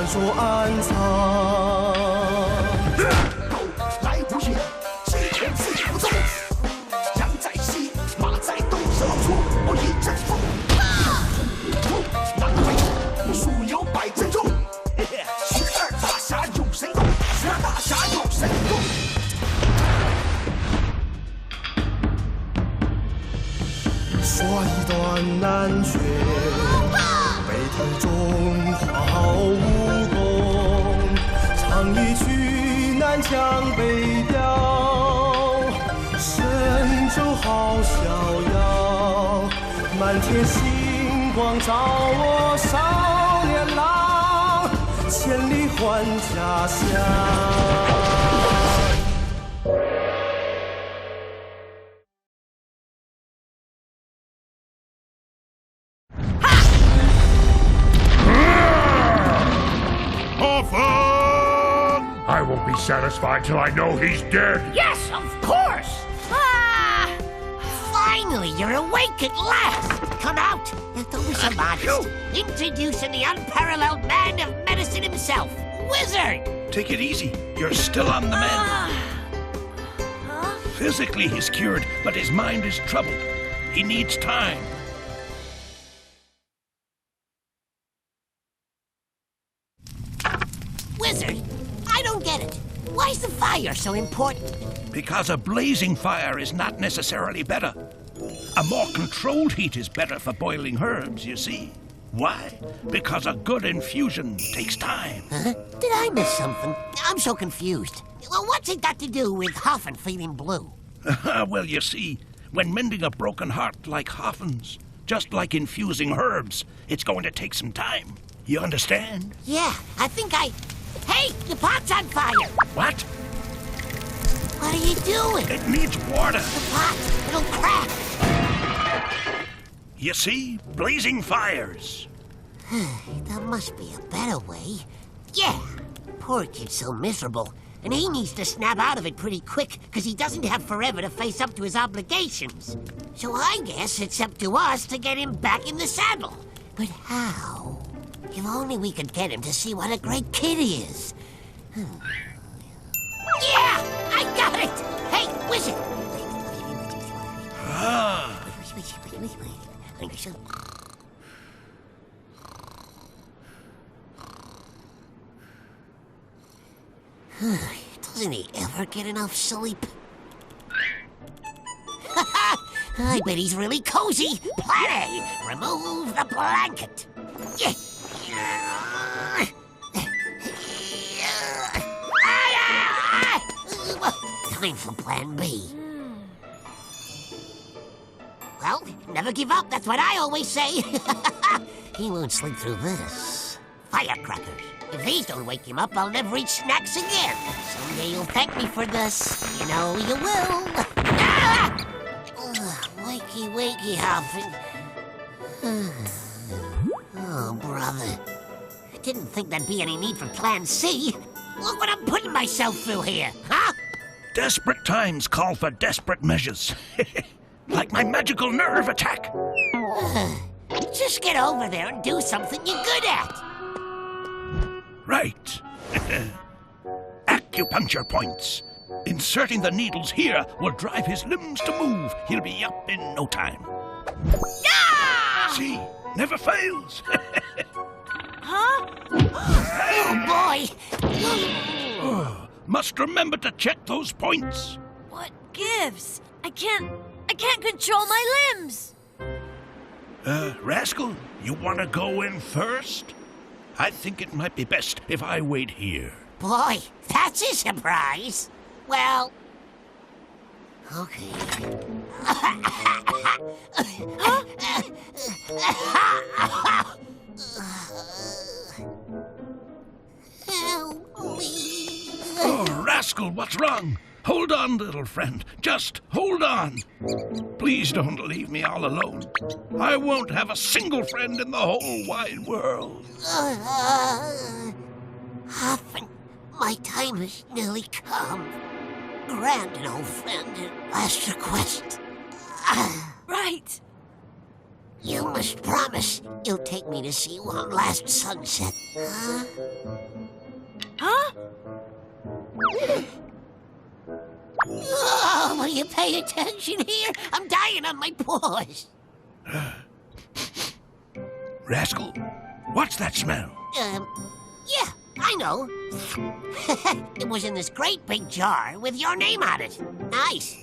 传说暗藏。来无影，只见自不踪。羊在西，马在东，什么出？我一阵风。南北树摇百阵中。十二大侠有神功，十二大侠有神功。说一段难绝，北台中华武功，唱一曲南腔北调，神州好逍遥，满天星光照我少年郎，千里还家乡。I won't be satisfied till I know he's dead. Yes, of course! Ah! Finally, you're awake at last! Come out! Don't be so modest. Introducing the unparalleled man of medicine himself, Wizard! Take it easy. You're still on the mend. Physically, he's cured, but his mind is troubled. He needs time. Wizard, I don't get it. Why is the fire so important? Because a blazing fire is not necessarily better. A more controlled heat is better for boiling herbs, you see. Why? Because a good infusion takes time. Huh? Did I miss something? I'm so confused. Well, what's it got to do with Hoffen feeling blue? Well, you see, when mending a broken heart like Hoffen's, just like infusing herbs, it's going to take some time. You understand? Yeah, I think I... Hey, the pot's on fire! What? What are you doing? It needs water. The pot, it'll crack. You see? Blazing fires. There must be a better way. Yeah, poor kid's so miserable. And he needs to snap out of it pretty quick, because he doesn't have forever to face up to his obligations. So I guess it's up to us to get him back in the saddle. But how? If only we could get him to see what a great kid he is. Yeah! I got it! Hey, Wizard! Ah. Doesn't he ever get enough sleep? I bet he's really cozy. Plan A, remove the blanket. Time for plan B. Well, never give up, that's what I always say. He won't sleep through this. Firecrackers. If these don't wake him up, I'll never eat snacks again. Someday you'll thank me for this. You know you will. Ah! Wakey, wakey, Hoffen. Oh, brother. I didn't think there'd be any need for Plan C. Look what I'm putting myself through here, huh? Desperate times call for desperate measures. Like my magical nerve attack. Just get over there and do something you're good at. Right. Acupuncture points. Inserting the needles here will drive his limbs to move. He'll be up in no time. Ah! See? Never fails. Huh? Oh, boy. Must remember to check those points. What gives? I can't control my limbs. Rascal, you want to go in first? I think it might be best if I wait here. Boy, that's a surprise. Well, okay. Help me. Oh, rascal, what's wrong? Hold on, little friend. Just hold on. Please don't leave me all alone. I won't have a single friend in the whole wide world. Hoffen, my time has nearly come. Grant an old friend a last request. Right. You must promise you'll take me to see one last sunset, huh? Huh? Oh, will you pay attention here? I'm dying on my paws. Rascal, what's that smell? Yeah, I know. It was in this great big jar with your name on it. Nice.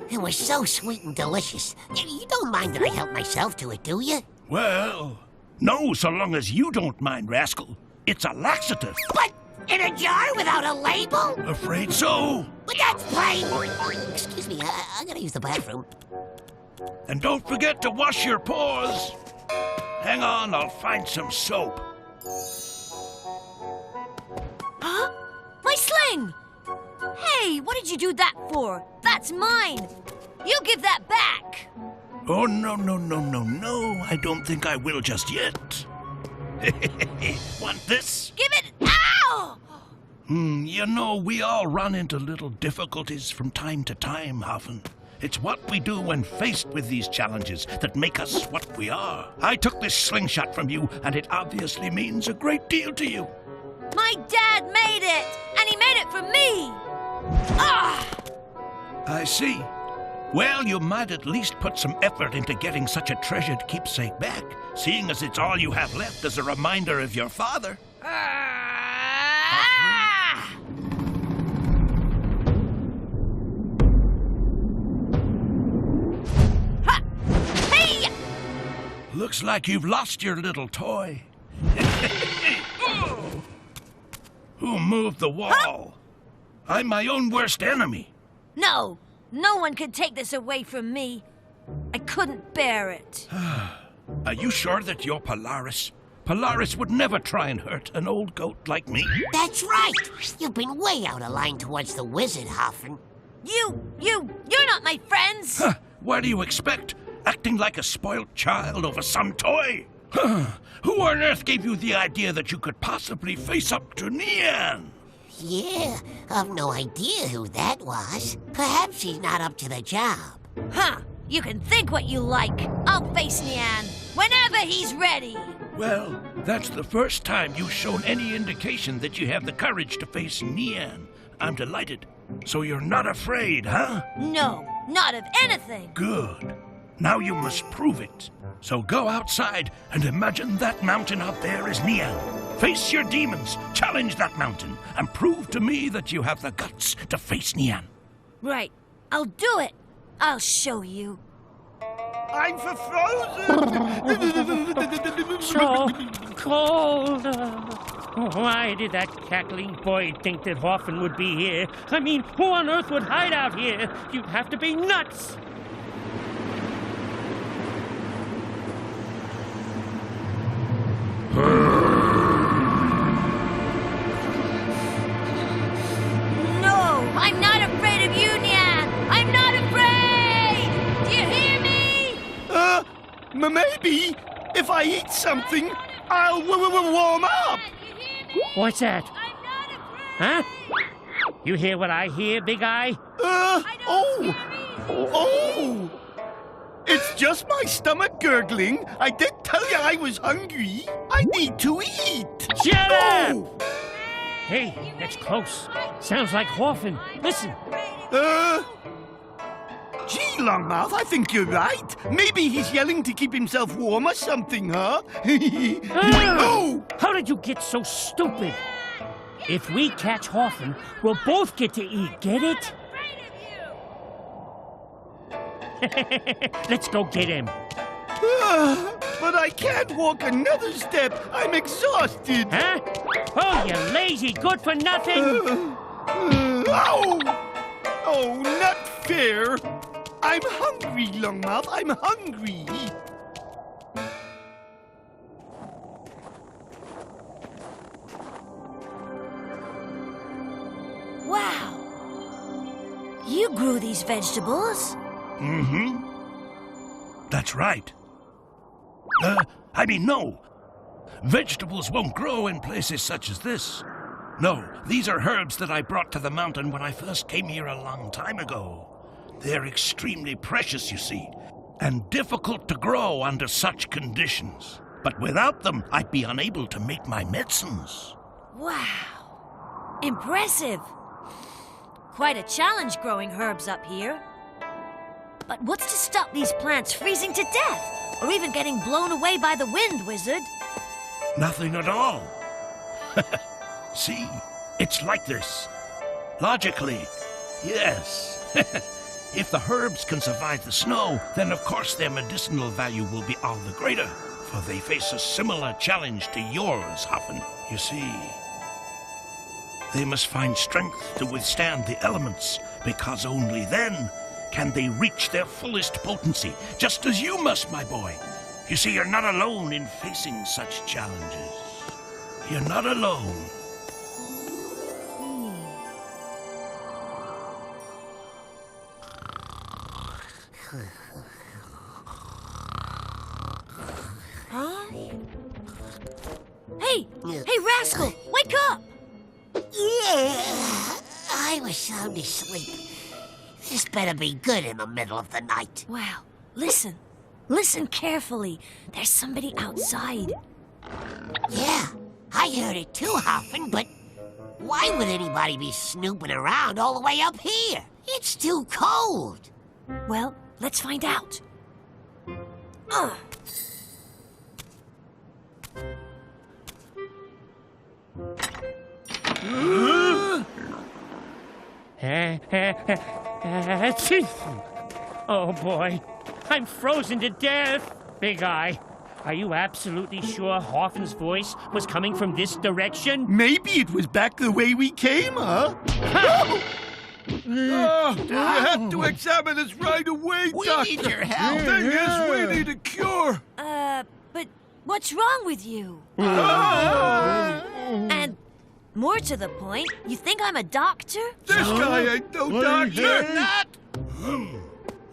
It was so sweet and delicious. You don't mind that I helped myself to it, do you? Well, no, so long as you don't mind, Rascal. It's a laxative. What? In a jar without a label? Afraid so. But that's plain. Excuse me, I gotta use the bathroom. And don't forget to wash your paws. Hang on, I'll find some soap. Huh? My sling! Hey, what did you do that for? That's mine! You give that back! Oh, no, I don't think I will just yet. Want this? Give it... Ow! You know, we all run into little difficulties from time to time, Hoffen. It's what we do when faced with these challenges that make us what we are. I took this slingshot from you, and it obviously means a great deal to you. My dad made it! And he made it for me! Ah! I see. Well, you might at least put some effort into getting such a treasured keepsake back, seeing as it's all you have left as a reminder of your father. Ah! Ha! Hey! Looks like you've lost your little toy. Oh. Who moved the wall? Huh? I'm my own worst enemy. No one could take this away from me. I couldn't bear it. Are you sure that you're Polaris? Polaris would never try and hurt an old goat like me. That's right. You've been way out of line towards the wizard, Hoffen. You're not my friends. Huh, what do you expect? Acting like a spoiled child over some toy? Who on earth gave you the idea that you could possibly face up to Nian? Yeah, I've no idea who that was. Perhaps he's not up to the job. Huh, you can think what you like. I'll face Nian whenever he's ready. Well, that's the first time you've shown any indication that you have the courage to face Nian. I'm delighted. So you're not afraid, huh? No, not of anything. Good. Now you must prove it. So go outside and imagine that mountain out there is Nian. Face your demons, challenge that mountain, and prove to me that you have the guts to face Nian. Right, I'll do it. I'll show you. I'm for frozen! So cold. Why did that cackling boy think that Hoffen would be here? I mean, who on earth would hide out here? You'd have to be nuts. No, I'm not afraid of you, Nian. I'm not afraid. Do you hear me? Maybe if I eat something, I'll warm up. You hear me? What's that? I'm not afraid. Huh? You hear what I hear, Big Eye? Oh! It's just my stomach gurgling. I did tell you I was hungry. I need to eat. Shut up! Oh! Hey, that's close. Sounds like Hoffen. Listen. Gee, Longmouth, I think you're right. Maybe he's yelling to keep himself warm or something, huh? Oh! How did you get so stupid? If we catch Hoffen, we'll both get to eat. Get it? Let's go get him. But I can't walk another step. I'm exhausted. Huh? Oh, you lazy good-for-nothing. Oh! Oh, not fair. I'm hungry, Longmouth. I'm hungry. Wow. You grew these vegetables? Mm-hmm. That's right. No. Vegetables won't grow in places such as this. No, these are herbs that I brought to the mountain when I first came here a long time ago. They're extremely precious, you see. and difficult to grow under such conditions. But without them, I'd be unable to make my medicines. Wow. Impressive. Quite a challenge growing herbs up here. But what's to stop these plants freezing to death? Or even getting blown away by the wind, wizard? Nothing at all. See, it's like this. Logically, yes. If the herbs can survive the snow, then of course their medicinal value will be all the greater, for they face a similar challenge to yours, Hoffen. You see, they must find strength to withstand the elements, because only then can they reach their fullest potency, just as you must, my boy. You see, you're not alone in facing such challenges. You're not alone. Hey, Rascal, wake up! Yeah, I was sound asleep. This better be good in the middle of the night. Well, listen. Listen carefully. There's somebody outside. Yeah, I heard it too, Hoffen, but why would anybody be snooping around all the way up here? It's too cold. Well, let's find out. Oh boy, I'm frozen to death. Big Eye, are you absolutely sure Hoffen's voice was coming from this direction? Maybe it was back the way we came, huh? Oh, you have to examine us right away, Doctor. We need your help. Thing is, we need a cure. But what's wrong with you? And more to the point, you think I'm a doctor? This guy ain't no doctor. You're not.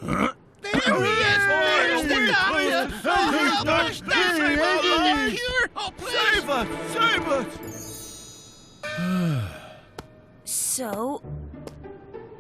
There he is. There's the doctor. Help us, doctor. We need a cure. Oh, please. Save us! Save us! So,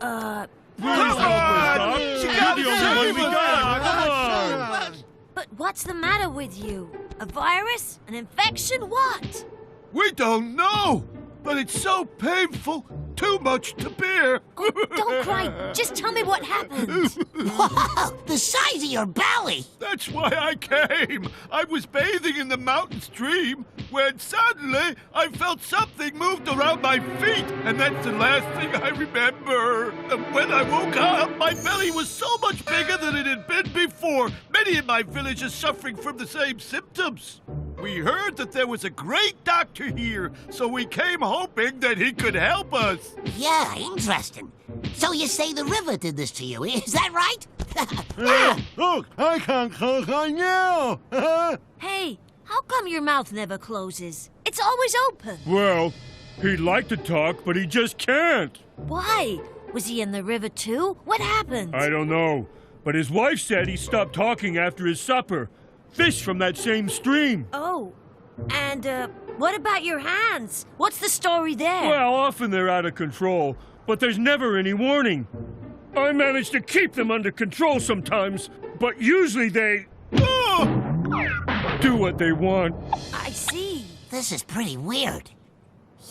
Come on! You gotta save us! but what's the matter with you? A virus? An infection? What? We don't know, but it's so painful. Too much to bear. Oh, don't cry. Just tell me what happened. Wow, the size of your belly. That's why I came. I was bathing in the mountain stream when suddenly I felt something moved around my feet, and that's the last thing I remember. And when I woke up, my belly was so much bigger than it had been before. Many in my village are suffering from the same symptoms. We heard that there was a great doctor here, so we came hoping that he could help us. Yeah, interesting. So you say the river did this to you, is that right? Look, I can't close on you. Hey, how come your mouth never closes? It's always open. Well, he'd like to talk, but he just can't. Why? Was he in the river too? What happened? I don't know, but his wife said he stopped talking after his supper. Fish from that same stream. Oh, and what about your hands? What's the story there? Well, often they're out of control, but there's never any warning. I manage to keep them under control sometimes, but usually they do what they want. I see. This is pretty weird.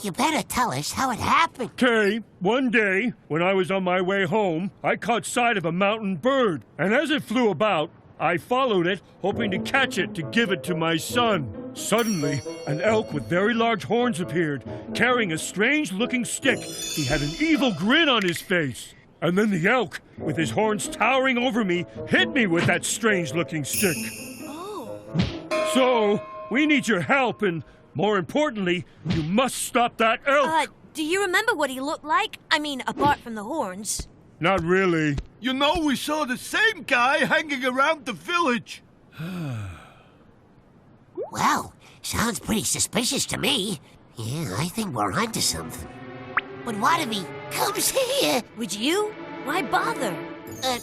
You better tell us how it happened. Okay, one day, when I was on my way home, I caught sight of a mountain bird, and as it flew about, I followed it, hoping to catch it to give it to my son. Suddenly, an elk with very large horns appeared, carrying a strange-looking stick. He had an evil grin on his face. And then the elk, with his horns towering over me, hit me with that strange-looking stick. Oh. So, we need your help, and more importantly, you must stop that elk. Do you remember what he looked like? I mean, apart from the horns. Not really. You know, we saw the same guy hanging around the village. Well, sounds pretty suspicious to me. Yeah, I think we're onto something. But what if he comes here? Would you? Why bother? Uh,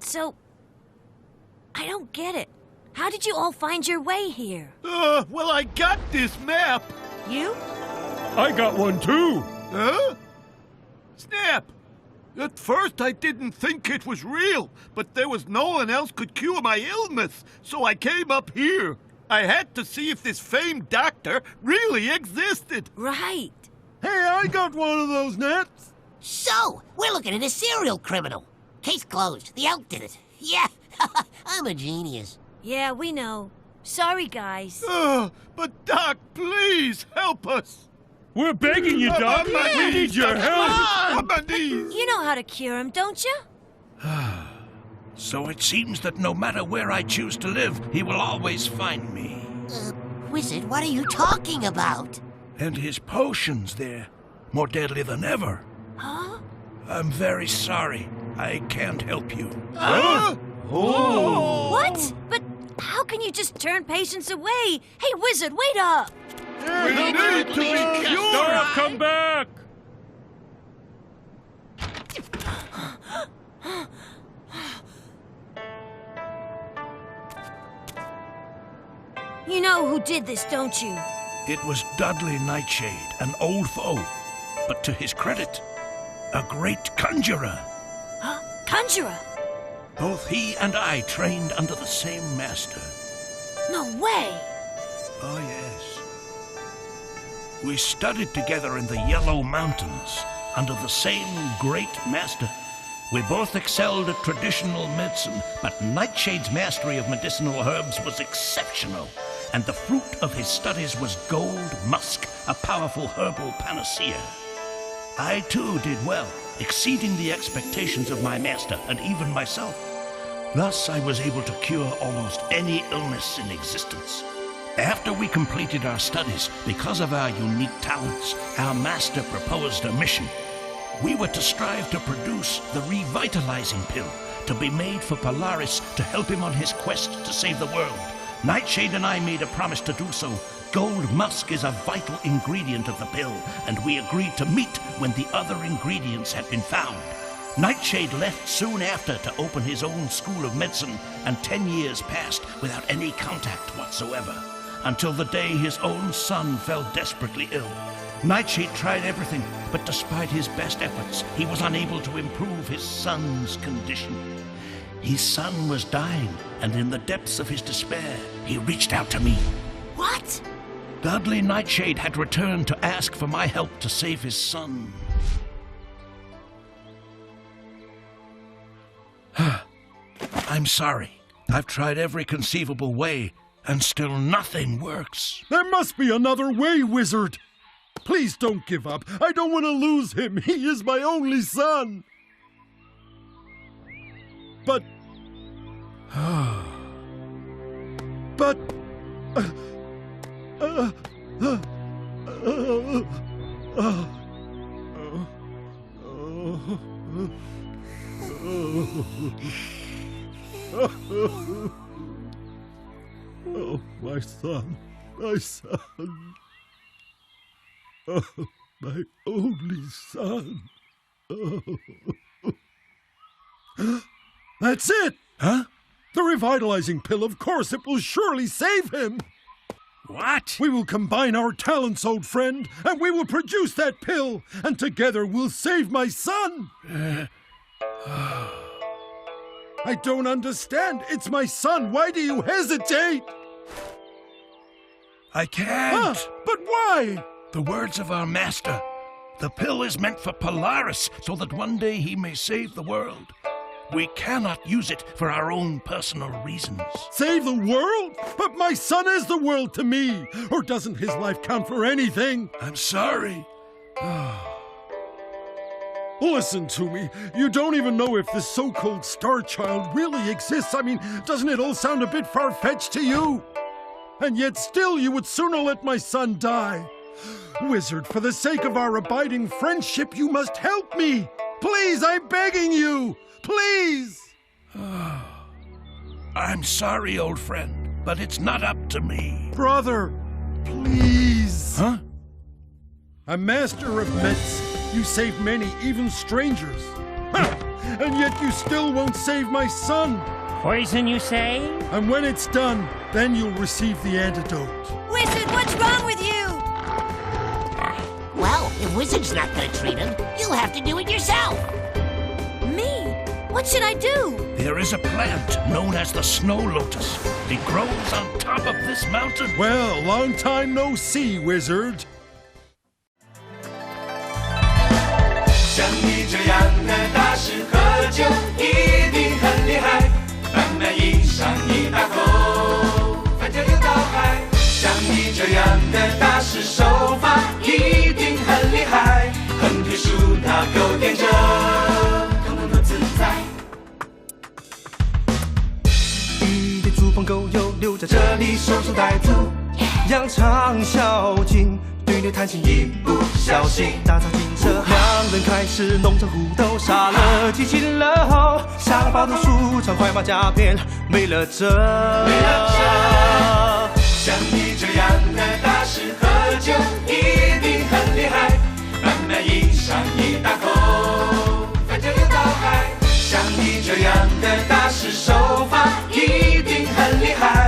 So, I don't get it. How did you all find your way here? Well, I got this map. You? I got one too. Huh? Snap! At first, I didn't think it was real, but there was no one else could cure my illness, so I came up here. I had to see if this famed doctor really existed. Right. Hey, I got one of those nets. So, we're looking at a serial criminal. Case closed. The Elk did it. Yeah, I'm a genius. Yeah, we know. Sorry, guys. But Doc, please help us. We're begging you, Doc. We need your help. On my knees. You know how to cure him, don't you? So it seems that no matter where I choose to live, he will always find me. Wizard, what are you talking about? And his potions, they're more deadly than ever. Huh? I'm very sorry. I can't help you. What? But how can you just turn patients away? Hey, Wizard, wait up! We need to be cured. Doc, come back. You know who did this, don't you? It was Dudley Nightshade, an old foe. But to his credit, a great conjurer. Huh? Conjurer? Both he and I trained under the same master. No way! Oh, yes. We studied together in the Yellow Mountains under the same great master. We both excelled at traditional medicine, but Nightshade's mastery of medicinal herbs was exceptional, and the fruit of his studies was gold musk, a powerful herbal panacea. I, too, did well, exceeding the expectations of my master and even myself. Thus, I was able to cure almost any illness in existence. After we completed our studies, because of our unique talents, our master proposed a mission. We were to strive to produce the revitalizing pill, to be made for Polaris to help him on his quest to save the world. Nightshade and I made a promise to do so. Gold musk is a vital ingredient of the pill, and we agreed to meet when the other ingredients had been found. Nightshade left soon after to open his own school of medicine, and 10 years passed without any contact whatsoever, until the day his own son fell desperately ill. Nightshade tried everything, but despite his best efforts, he was unable to improve his son's condition. His son was dying, and in the depths of his despair, he reached out to me. What? Dudley Nightshade had returned to ask for my help to save his son. I'm sorry. I've tried every conceivable way, and still nothing works. There must be another way, Wizard. Please don't give up. I don't want to lose him. He is my only son. But... Oh, my son, my son. Oh, my only son. Oh. That's it! Huh? The revitalizing pill, of course, it will surely save him! What? We will combine our talents, old friend, and we will produce that pill, and together we'll save my son! I don't understand. It's my son. Why do you hesitate? I can't. But why? The words of our master. The pill is meant for Polaris, so that one day he may save the world. We cannot use it for our own personal reasons. Save the world? But my son is the world to me. Or doesn't his life count for anything? I'm sorry. Listen to me. You don't even know if this so-called Star Child really exists. I mean, doesn't it all sound a bit far-fetched to you? And yet still you would sooner let my son die. Wizard, for the sake of our abiding friendship, you must help me. Please, I'm begging you. Please. I'm sorry, old friend, but it's not up to me. Brother, please. Huh? A master of medicine. You save many, even strangers. And yet you still won't save my son. Poison, you say? And when it's done, then you'll receive the antidote. Wizard, what's wrong with you? Well, if Wizard's not gonna treat him, you'll have to do it yourself. What should I do? There is a plant known as the snow lotus. It grows on top of this mountain. Well, long time no see, wizard. 像你这样的大师喝酒一定很厉害，慢慢饮上一大口，翻江又倒海。像你这样的大师手法一定很厉害，横推竖打勾点着，统统都自在。一对猪朋狗友留在这里守株待兔，扬长啸劲。对牛弹琴一不小心打草惊蛇，两人开始弄成互斗，杀了鸡进了喉，下了包头树穿快马加鞭，没了辙。像你这样的大师喝酒一定很厉害，慢慢饮上一大口，翻江又倒海。像你这样的大师手法一定很厉害。